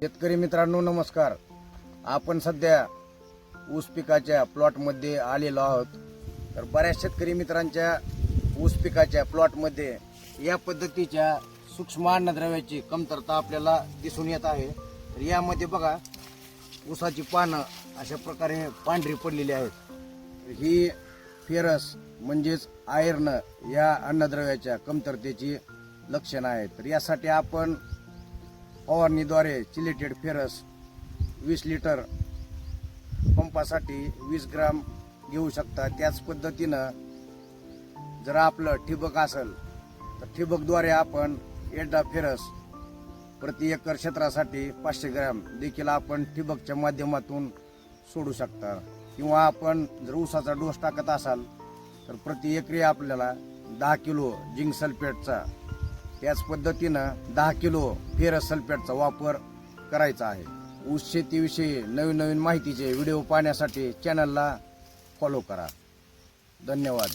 शेतकरी मित्रांनो नमस्कार. आपण सध्या ऊस पिकाच्या प्लॉटमध्ये आलेलो आहोत. तर बऱ्याच शेतकरी मित्रांच्या ऊस पिकाच्या प्लॉटमध्ये या पद्धतीच्या सूक्ष्म अन्नद्रव्याची कमतरता आपल्याला दिसून येत आहे. तर यामध्ये बघा ऊसाची पानं अशा प्रकारे पांढरी पडलेली आहेत. ही फेरस म्हणजेच आयर्न या अन्नद्रव्याच्या कमतरतेची लक्षणं आहेत. तर यासाठी आपण फवारणीद्वारे चिलेटेड फेरस 20 लिटर पंपासाठी 20 ग्राम घेऊ शकता. त्याच पद्धतीनं जर आपलं ठिबक असेल तर ठिबकद्वारे आपण एडा फेरस प्रति एकर क्षेत्रासाठी 500 ग्राम देखील आपण ठिबकच्या माध्यमातून सोडू शकता. किंवा आपण जर ऊसाचा डोस टाकत असाल तर प्रति एकरी आपल्याला 10 किलो झिंक सल्फेटचा त्याच पद्धतीनं 10 किलो फेरस सल्फेटचा वापर करायचा आहे. ऊस शेतीविषयी नवीन माहितीचे व्हिडिओ पाहण्यासाठी चॅनलला फॉलो करा. धन्यवाद.